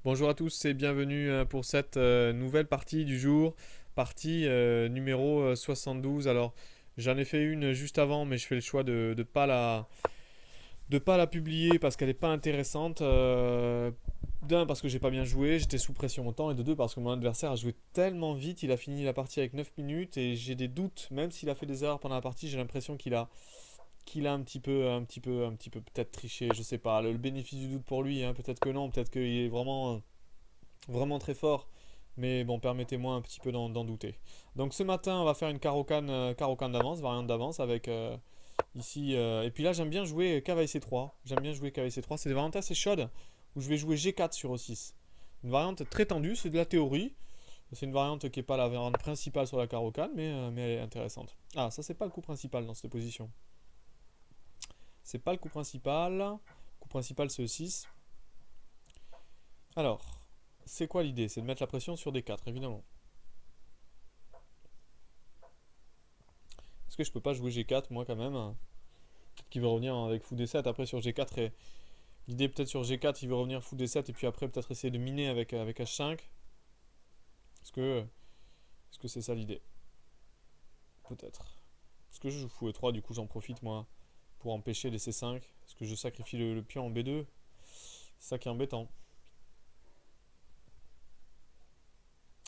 Bonjour à tous et bienvenue pour cette nouvelle partie du jour, partie numéro 72. Alors j'en ai fait une juste avant mais je fais le choix de pas la publier parce qu'elle n'est pas intéressante. D'un parce que j'ai pas bien joué, j'étais sous pression autant, et de deux parce que mon adversaire a joué tellement vite, il a fini la partie avec 9 minutes et j'ai des doutes, même s'il a fait des erreurs pendant la partie, j'ai l'impression qu'il a un petit peu peut-être triché, je sais pas, le bénéfice du doute pour lui, hein, peut-être que non, peut-être qu'il est vraiment très fort. Mais bon, permettez-moi un petit peu d'en douter. Donc ce matin, on va faire une Caro-Kann d'avance, variante d'avance avec ici. Et puis là, j'aime bien jouer cavalier C3. J'aime bien jouer cavalier C3. C'est des variantes assez chaudes où je vais jouer G4 sur O6. Une variante très tendue, c'est de la théorie. C'est une variante qui n'est pas la variante principale sur la Caro-Kann, mais elle est intéressante. Ah, ça, c'est pas le coup principal dans cette position. C'est pas le coup principal. Le coup principal, c'est E6. Alors, c'est quoi l'idée? C'est de mettre la pression sur D4, évidemment. Est-ce que je peux pas jouer G4 moi quand même? Peut-être qu'il veut revenir avec fou D7 après sur G4 et l'idée peut-être sur G4 il veut revenir fou D7 et puis après peut-être essayer de miner avec H5. Est-ce que est-ce que c'est ça l'idée? Peut-être. Est-ce que je joue fou E3 du coup j'en profite moi pour empêcher les C5? Est-ce que je sacrifie le pion en B2? C'est ça qui est embêtant.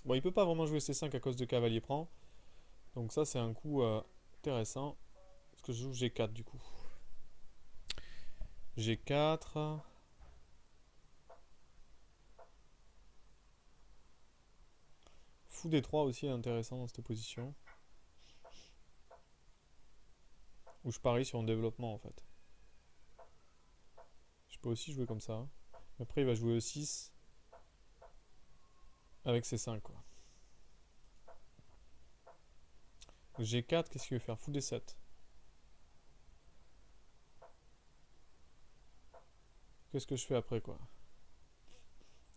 Bon il peut pas vraiment jouer C5 à cause de cavalier prend. Donc ça c'est un coup intéressant. Est-ce que je joue G4 du coup? G4. Fou D3 aussi est intéressant dans cette position. Où je parie sur un développement en fait. Je peux aussi jouer comme ça. Après il va jouer E6 avec C5 quoi. G4, qu'est-ce qu'il veut faire? Fou D7. Qu'est-ce que je fais après quoi?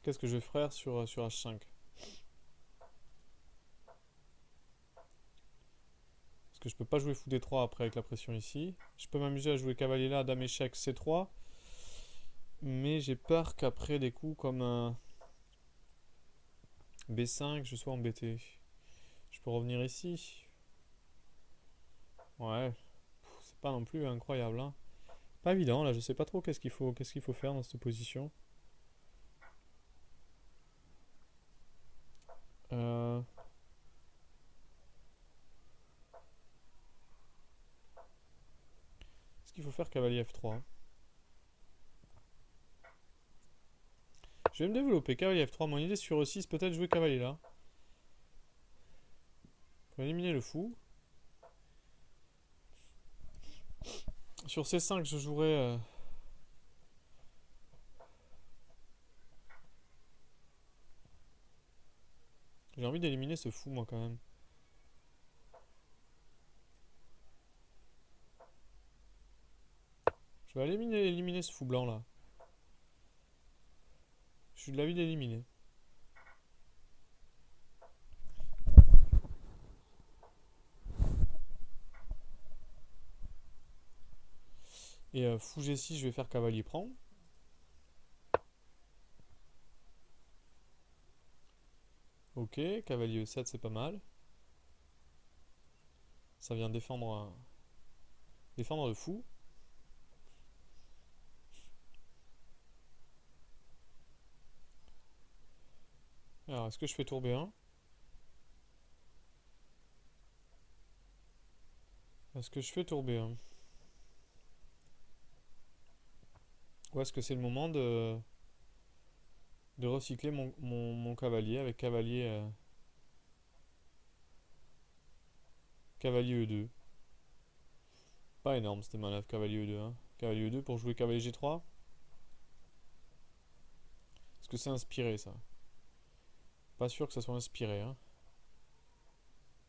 Qu'est-ce que je vais faire sur H5? Parce que je peux pas jouer fou D3 après avec la pression ici. Je peux m'amuser à jouer cavalier là, dame échec C3. Mais j'ai peur qu'après des coups comme un B5, je sois embêté. Je peux revenir ici. Ouais, c'est pas non plus incroyable, hein. Pas évident là, je sais pas trop qu'est-ce qu'il faut faire dans cette position. Euh, Est-ce qu'il faut faire cavalier F3? Je vais me développer cavalier F3. Mon idée sur E6, peut-être jouer cavalier là. Pour éliminer le fou. Sur C5, je jouerai. J'ai envie d'éliminer ce fou, moi, quand même. Je vais aller éliminer ce fou blanc là. Je suis de l'avis d'éliminer. Et fou G6, je vais faire cavalier prend. Ok, cavalier E7, c'est pas mal. Ça vient défendre le fou. Alors, est-ce que je fais tour B1? Est-ce que je fais tour B1? Ou est-ce que c'est le moment de recycler mon cavalier avec cavalier E2? Pas énorme cette manœuvre, cavalier E2, hein. Cavalier E2 pour jouer cavalier G3? Est-ce que c'est inspiré ça? Pas sûr que ça soit inspiré, hein.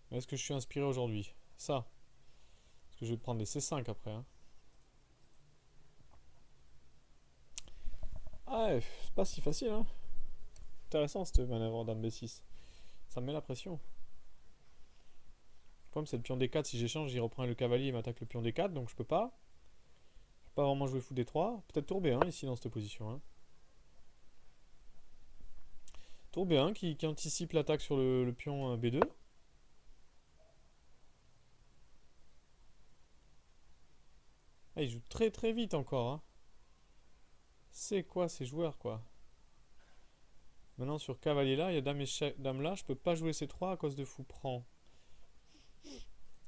Mais est-ce que je suis inspiré aujourd'hui? Ça. Parce que je vais prendre des C5 après, hein. Ah, c'est pas si facile, hein. Intéressant cette manœuvre dame B6. Ça me met la pression. Le problème c'est le pion D4, si j'échange, il reprend le cavalier, il m'attaque le pion D4, donc je peux pas. Je peux pas vraiment jouer fou D3. Peut-être tour B1 ici dans cette position, hein. Tour B1 qui anticipe l'attaque sur le pion B2. Ah, il joue très très vite encore, hein. C'est quoi ces joueurs, quoi? Maintenant sur cavalier là, il y a dame, échec, dame là, je peux pas jouer C3 à cause de fou prend.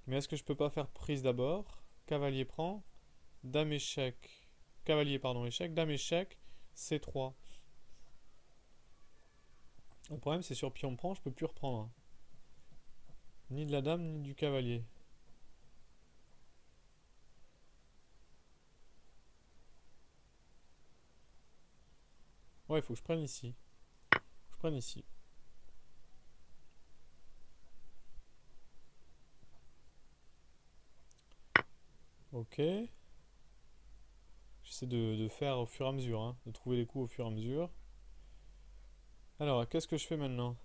Mais est-ce que je peux pas faire prise d'abord? Cavalier prend, dame échec, cavalier pardon échec, dame échec, C3. Le problème c'est sur pion prend, je peux plus reprendre, hein. Ni de la dame ni du cavalier. Ouais, il faut que je prenne ici. Je prenne ici. Ok. J'essaie de faire au fur et à mesure, hein, de trouver les coups au fur et à mesure. Alors, qu'est-ce que je fais maintenant?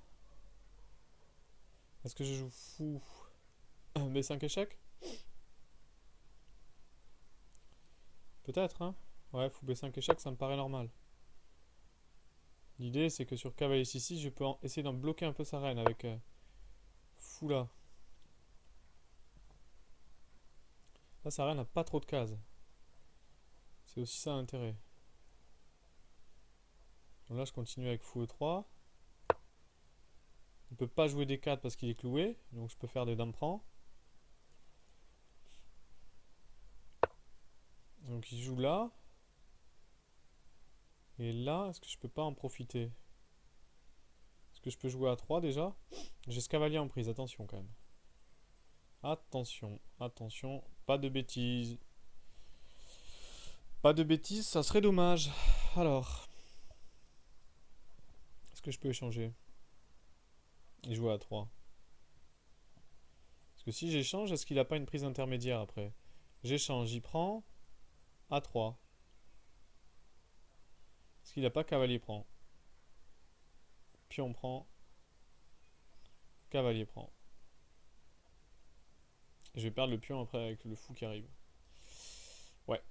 Est-ce que je joue fou B5 échec? Peut-être, hein? Ouais, fou B5 échec, ça me paraît normal. L'idée, c'est que sur cavalier C6, je peux essayer d'en bloquer un peu sa reine avec fou là. Là, sa reine n'a pas trop de cases. C'est aussi ça l'intérêt. Donc là, je continue avec fou E3. Il ne peut pas jouer D4 parce qu'il est cloué, donc je peux faire des dames prend. Donc il joue là. Et là, est-ce que je peux pas en profiter? Est-ce que je peux jouer à 3 déjà? J'ai ce cavalier en prise, attention quand même. Attention, attention, pas de bêtises. Pas de bêtises, ça serait dommage. Alors, est-ce que je peux échanger et jouer à 3? Parce que si j'échange, est-ce qu'il n'a pas une prise intermédiaire après? J'échange, j'y prends. A3. Est-ce qu'il n'a pas cavalier prend? Pion prend. Cavalier prend. Et je vais perdre le pion après avec le fou qui arrive. Ouais.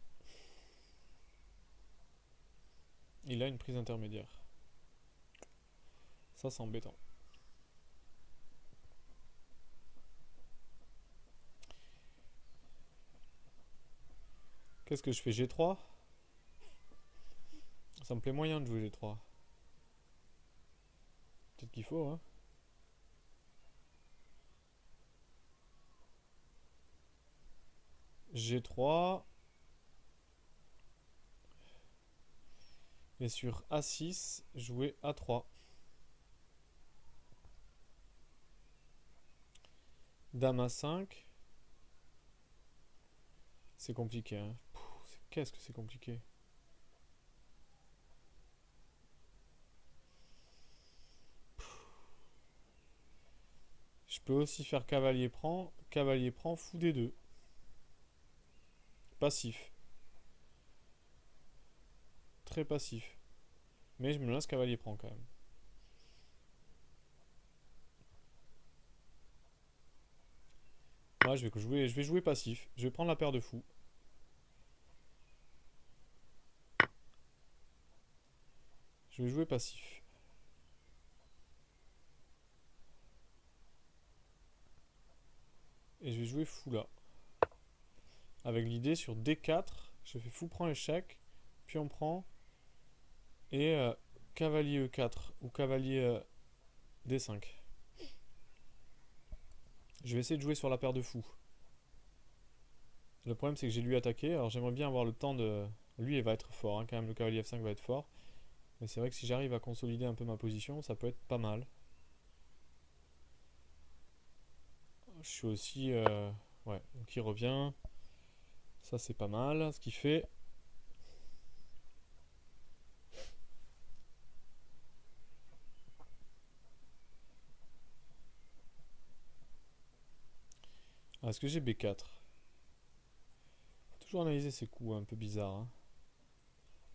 Il a une prise intermédiaire. Ça, c'est embêtant. Qu'est-ce que je fais? G3? Ça me plaît moyen de jouer G3. Peut-être qu'il faut, hein. G3. Et sur A6, jouer A3. Dame A5. C'est compliqué, hein. Qu'est-ce que c'est compliqué. Je peux aussi faire cavalier prend, fou D2. Passif. Très passif. Mais je me lance cavalier prend quand même. Ouais, je vais jouer passif. Je vais prendre la paire de fous. Je vais jouer passif. Et je vais jouer fou là. Avec l'idée sur D4, je fais fou prend échec, puis on prend, et cavalier E4 ou cavalier D5. Je vais essayer de jouer sur la paire de fous. Le problème c'est que j'ai lui attaqué, alors j'aimerais bien avoir le temps de... Lui il va être fort, hein, quand même le cavalier F5 va être fort. Mais c'est vrai que si j'arrive à consolider un peu ma position, ça peut être pas mal. Je suis aussi... ouais, donc il revient. Ça c'est pas mal, ce qui fait... Ah, est-ce que j'ai B4? Faut toujours analyser ces coups un peu bizarres, hein.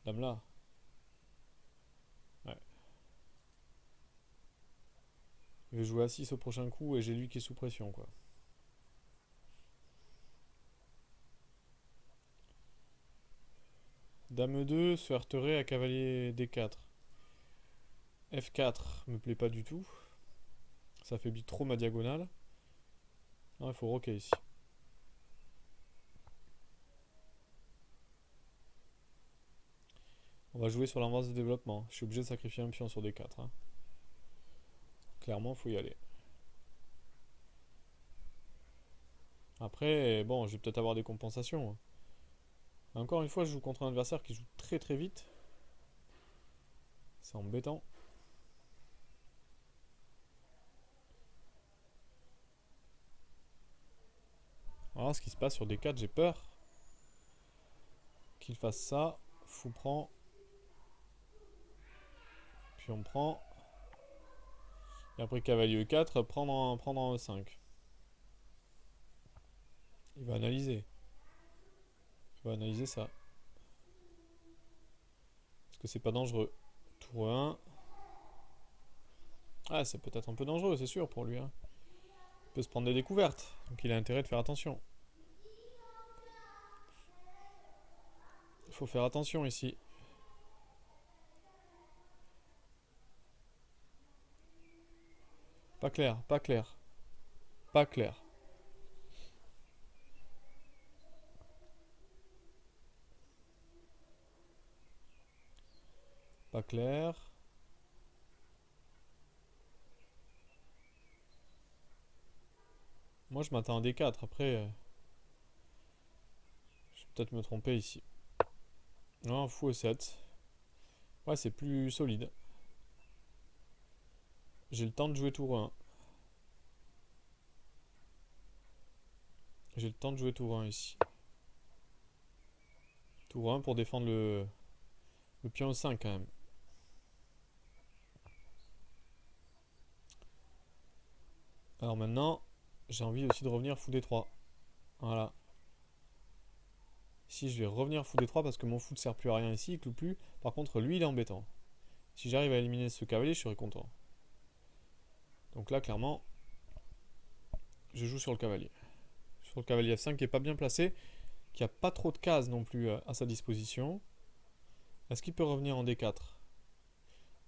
Dame là. Ouais. Je vais jouer à 6 au prochain coup et j'ai lui qui est sous pression, quoi. Dame E2 se heurterait à cavalier D4. F4 me plaît pas du tout. Ça affaiblit trop ma diagonale. Ah, il faut roquer ici. On va jouer sur l'avance de développement. Je suis obligé de sacrifier un pion sur D4. Hein. Clairement, faut y aller. Après, bon, je vais peut-être avoir des compensations. Hein. Encore une fois, je joue contre un adversaire qui joue très très vite. C'est embêtant. Voilà ce qui se passe sur D4, j'ai peur qu'il fasse ça. Fou prend. Puis on prend. Et après cavalier E4, prendre en E5. Il va analyser. Il va analyser ça. Est-ce que c'est pas dangereux? Tour 1. Ah, c'est peut-être un peu dangereux, c'est sûr pour lui. Hein. Il peut se prendre des découvertes. Donc il a intérêt de faire attention. Il faut faire attention ici. Pas clair, pas clair. Pas clair. Pas clair. Moi je m'attends à D4. Après, je vais peut-être me tromper ici. Non, fou E7. Ouais, c'est plus solide. J'ai le temps de jouer tour 1. J'ai le temps de jouer tour 1 ici. Tour 1 pour défendre le pion E5 quand même. Alors maintenant, j'ai envie aussi de revenir fou D3. Voilà. Ici, je vais revenir fou D3 parce que mon fou ne sert plus à rien ici, il cloue plus. Par contre, lui, il est embêtant. Si j'arrive à éliminer ce cavalier, je serai content. Donc là, clairement, je joue sur le cavalier. Sur le cavalier F5 qui est pas bien placé, qui a pas trop de cases non plus à sa disposition. Est-ce qu'il peut revenir en D4?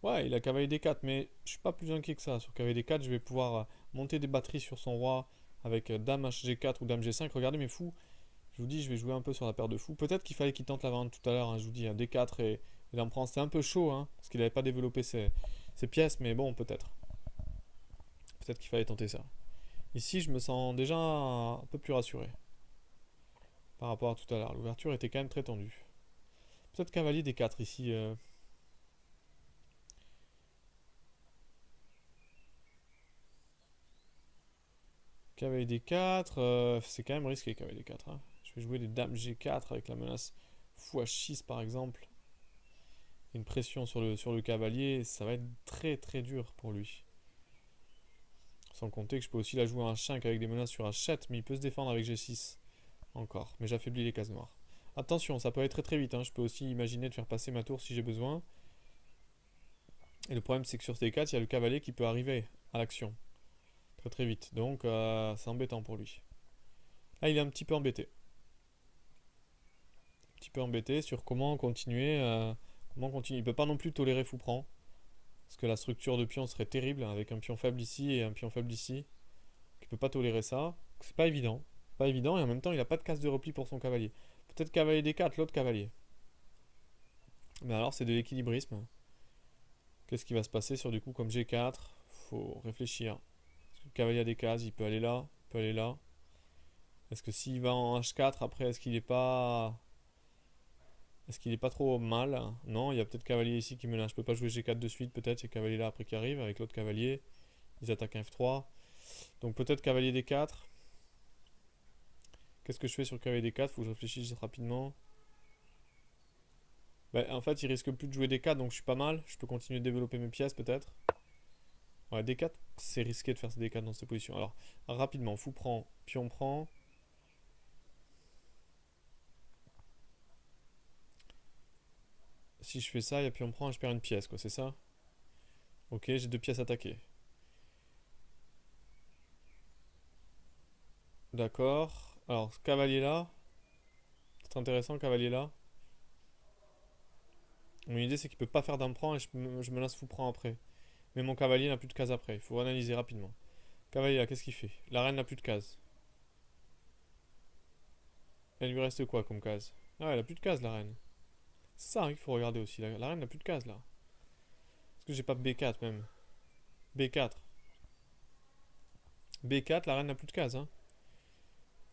Ouais, il a cavalier D4, mais je suis pas plus inquiet que ça. Sur cavalier D4, je vais pouvoir monter des batteries sur son roi avec dame H-G4 ou dame G5. Regardez mes fous. Je vous dis, je vais jouer un peu sur la paire de fous. Peut-être qu'il fallait qu'il tente la variante tout à l'heure. Hein, je vous dis, un D4 et l'empereur. C'était un peu chaud, hein, parce qu'il n'avait pas développé ses pièces, mais bon, peut-être. Peut-être qu'il fallait tenter ça. Ici, je me sens déjà un peu plus rassuré par rapport à tout à l'heure. L'ouverture était quand même très tendue. Peut-être cavalier D4 ici. Cavalier D4, c'est quand même risqué cavalier D4. Hein. Je vais jouer des dames G4 avec la menace fou H6 par exemple. Une pression sur le cavalier, ça va être très très dur pour lui. Sans compter que je peux aussi la jouer en H5 avec des menaces sur H7, mais il peut se défendre avec G6 encore. Mais j'affaiblis les cases noires. Attention, ça peut aller très très vite. Hein. Je peux aussi imaginer de faire passer ma tour si j'ai besoin. Et le problème c'est que sur C4, il y a le cavalier qui peut arriver à l'action. Très très vite. Donc c'est embêtant pour lui. Là il est un petit peu embêté. Un petit peu embêté sur comment continuer. Comment continuer. Il peut pas non plus tolérer fou prend. Parce que la structure de pion serait terrible avec un pion faible ici et un pion faible ici. Il peut pas tolérer ça. C'est pas évident. Pas évident et en même temps il a pas de case de repli pour son cavalier. Peut-être cavalier D4, l'autre cavalier. Mais alors c'est de l'équilibrisme. Qu'est-ce qui va se passer sur du coup comme G4? Faut réfléchir. Parce que le cavalier a des cases, il peut aller là, il peut aller là. Est-ce que s'il va en H4 après, est-ce qu'il est pas. Est-ce qu'il est pas trop mal? Non, il y a peut-être cavalier ici qui menace. Je peux pas jouer G4 de suite, peut-être. C'est cavalier là après qui arrive avec l'autre cavalier. Ils attaquent un F3. Donc peut-être cavalier D4. Qu'est-ce que je fais sur le cavalier D4? Faut que je réfléchisse rapidement. Bah, en fait, il risque plus de jouer D4, donc je suis pas mal. Je peux continuer de développer mes pièces peut-être. Ouais, D4, c'est risqué de faire ces D4 dans cette position. Alors, rapidement, fou prend, pion prend. Si je fais ça, il y a pion prend et je perds une pièce, quoi, c'est ça? Ok, j'ai deux pièces attaquées. D'accord. Alors, ce cavalier là, c'est intéressant, cavalier là. Mon idée, c'est qu'il peut pas faire d'un prend et je menace fou prend après. Mais mon cavalier n'a plus de cases après. Il faut analyser rapidement. Cavalier là, qu'est-ce qu'il fait? La reine n'a plus de cases. Elle lui reste quoi comme case? Ah, elle a plus de cases la reine. C'est ça hein, qu'il faut regarder aussi. La reine n'a plus de cases là. Est-ce que j'ai pas B4 même? B4. B4, la reine n'a plus de cases. Hein.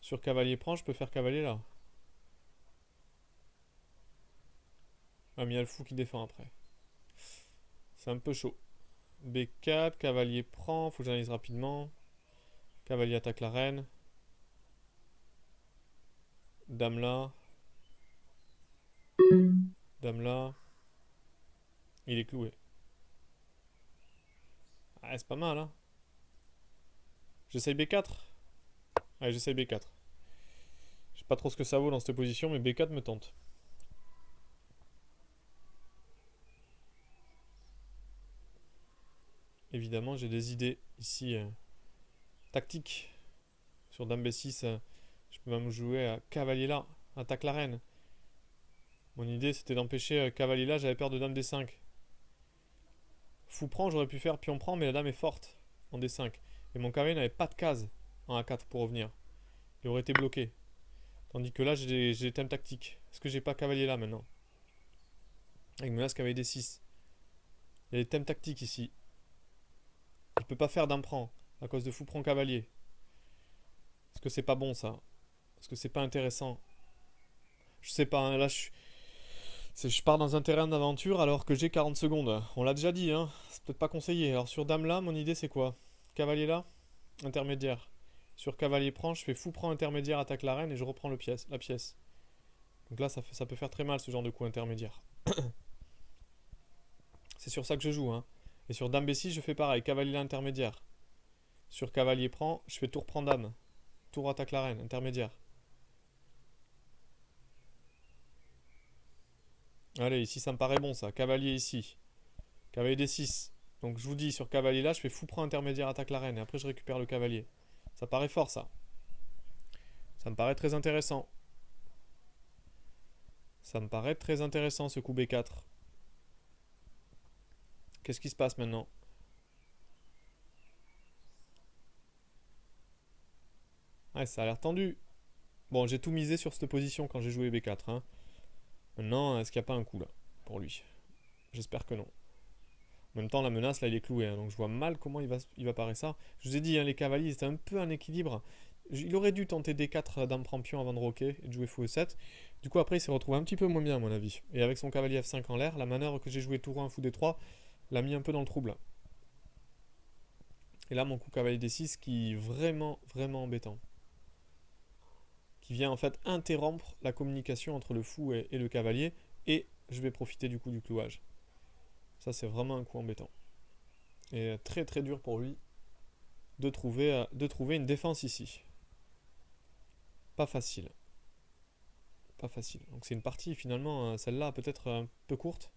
Sur cavalier prend, je peux faire cavalier là. Ah, mais il y a le fou qui défend après. C'est un peu chaud. B4, cavalier prend, faut que j'analyse rapidement. Cavalier attaque la reine. Dame là. Dame là. Il est cloué. Ah, c'est pas mal, hein. J'essaye B4. Allez, j'essaye B4. Je sais pas trop ce que ça vaut dans cette position, mais B4 me tente. Évidemment, j'ai des idées ici tactiques. Sur Dame B6, je peux même jouer à cavalier là. Attaque la reine. Mon idée c'était d'empêcher cavalier là, j'avais peur de Dame D5. Fou prend, j'aurais pu faire pion prend, mais la dame est forte en D5. Et mon cavalier n'avait pas de case en A4 pour revenir. Il aurait été bloqué. Tandis que là, j'ai des thèmes tactiques. Est-ce que j'ai pas cavalier là maintenant? Avec menace cavalier D6. Il y a des thèmes tactiques ici. Il peut pas faire dame prend à cause de fou prend cavalier. Est-ce que c'est pas bon ça? Est-ce que c'est pas intéressant? Je sais pas, hein, là je pars dans un terrain d'aventure alors que j'ai 40 secondes. On l'a déjà dit, hein. C'est peut-être pas conseillé. Alors sur dame là, mon idée c'est quoi? Cavalier là, intermédiaire. Sur cavalier prend, je fais fou prend intermédiaire, attaque la reine et je reprends la pièce. Donc là, ça peut faire très mal ce genre de coup intermédiaire. C'est sur ça que je joue. Hein. Et sur dame B6, je fais pareil, cavalier intermédiaire. Sur cavalier prend, je fais tour prend dame. Tour attaque la reine, intermédiaire. Allez, ici ça me paraît bon ça. Cavalier ici. Cavalier D6. Donc je vous dis, sur cavalier là, je fais fou prend intermédiaire, attaque la reine. Et après je récupère le cavalier. Ça paraît fort ça. Ça me paraît très intéressant. Ça me paraît très intéressant ce coup B4. Qu'est-ce qui se passe maintenant? Ouais, ça a l'air tendu. Bon, j'ai tout misé sur cette position quand j'ai joué B4. Hein. Maintenant, est-ce qu'il n'y a pas un coup là pour lui? J'espère que non. En même temps, la menace là, il est cloué. Hein, donc je vois mal comment il va parer ça. Je vous ai dit, hein, les cavaliers, c'était un peu un équilibre. Il aurait dû tenter D4 dame prend pion avant de roquer et de jouer fou E7. Du coup, après, il s'est retrouvé un petit peu moins bien, à mon avis. Et avec son cavalier F5 en l'air, la manœuvre que j'ai joué tour 1 fou D3 l'a mis un peu dans le trouble. Et là, mon coup cavalier D6 qui est vraiment, vraiment embêtant. Qui vient en fait interrompre la communication entre le fou et le cavalier. Et je vais profiter du coup du clouage. Ça, c'est vraiment un coup embêtant. Et très très dur pour lui de trouver une défense ici. Pas facile. Pas facile. Donc c'est une partie finalement, celle-là peut-être un peu courte.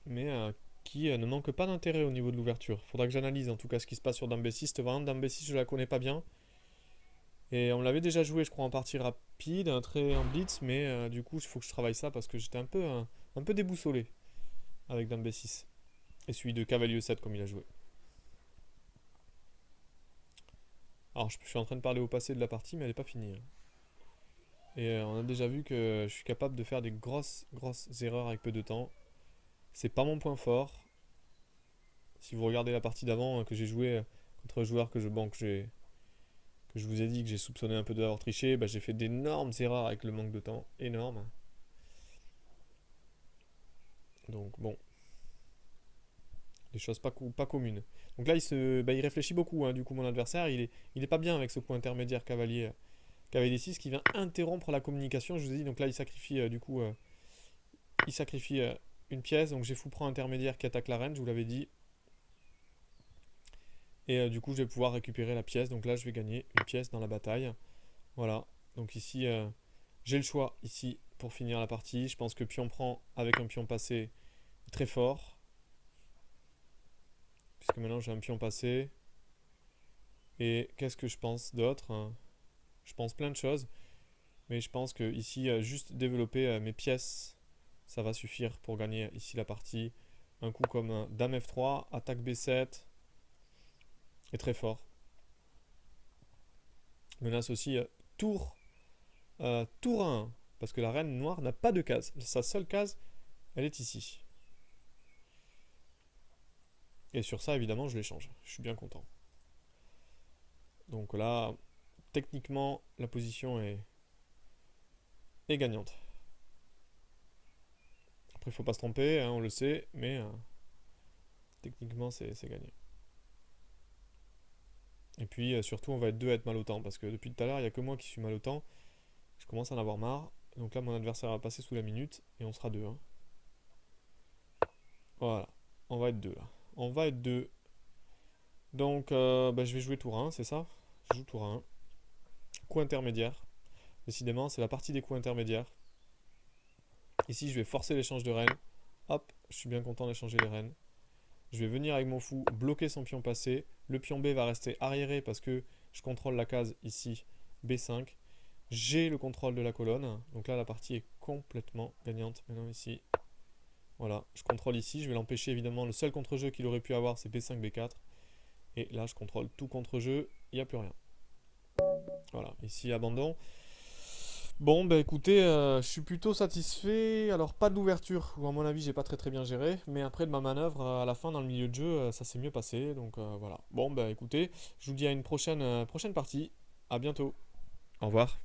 Mais qui ne manque pas d'intérêt au niveau de l'ouverture. Faudra que j'analyse en tout cas ce qui se passe sur Dame B6. Cette variante Dame B6, je la connais pas bien. Et on l'avait déjà joué, je crois, en partie rapide, un trait en blitz, mais du coup, il faut que je travaille ça parce que j'étais un peu déboussolé avec Dame B6. Et celui de cavalier E7 comme il a joué. Alors, je suis en train de parler au passé de la partie, mais elle n'est pas finie. Hein. Et on a déjà vu que je suis capable de faire des grosses, grosses erreurs avec peu de temps. C'est pas mon point fort. Si vous regardez la partie d'avant que j'ai joué contre un joueur que je vous ai dit que j'ai soupçonné un peu d'avoir triché, bah, j'ai fait d'énormes erreurs avec le manque de temps. Énorme. Donc bon, des choses pas communes. Donc là, il réfléchit beaucoup. Hein, du coup, mon adversaire, il est pas bien avec ce coup intermédiaire cavalier 6 qui vient interrompre la communication. Je vous ai dit, donc là, il sacrifie une pièce. Donc j'ai fou prend intermédiaire qui attaque la reine, je vous l'avais dit. Et du coup, je vais pouvoir récupérer la pièce. Donc là, je vais gagner une pièce dans la bataille. Voilà. Donc ici, j'ai le choix ici pour finir la partie. Je pense que pion prend avec un pion passé est très fort. Puisque maintenant j'ai un pion passé. Et qu'est-ce que je pense d'autre? Hein. Je pense plein de choses. Mais je pense que ici, juste développer mes pièces ça va suffire pour gagner ici la partie. Un coup comme Dame F3, attaque B7, est très fort. Menace aussi tour 1, parce que la reine noire n'a pas de case. Sa seule case, elle est ici. Et sur ça, évidemment, je l'échange. Je suis bien content. Donc là, techniquement, la position est gagnante. Après, il ne faut pas se tromper, hein, on le sait, mais techniquement, c'est gagné. Et puis, surtout, on va être deux à être mal au temps, parce que depuis tout à l'heure, il n'y a que moi qui suis mal au temps. Je commence à en avoir marre. Donc là, mon adversaire va passer sous la minute, et on sera deux. Hein. Voilà, on va être deux là. On va être deux. Donc, bah, je vais jouer tour 1, c'est ça? Je joue tour 1. Coup intermédiaire. Décidément, c'est la partie des coups intermédiaires. Ici, je vais forcer l'échange de reines. Hop, je suis bien content d'échanger les reines. Je vais venir avec mon fou bloquer son pion passé. Le pion B va rester arriéré parce que je contrôle la case ici, B5. J'ai le contrôle de la colonne. Donc là, la partie est complètement gagnante. Maintenant ici, voilà, je contrôle ici. Je vais l'empêcher évidemment. Le seul contre-jeu qu'il aurait pu avoir, c'est B5, B4. Et là, je contrôle tout contre-jeu. Il n'y a plus rien. Voilà, ici, abandon. Bon, bah écoutez, je suis plutôt satisfait. Alors, pas d'ouverture, où à mon avis, j'ai pas très bien géré. Mais après, de ma manœuvre, à la fin, dans le milieu de jeu, ça s'est mieux passé. Donc voilà. Bon, bah écoutez, je vous dis à une prochaine partie. À bientôt. Au revoir.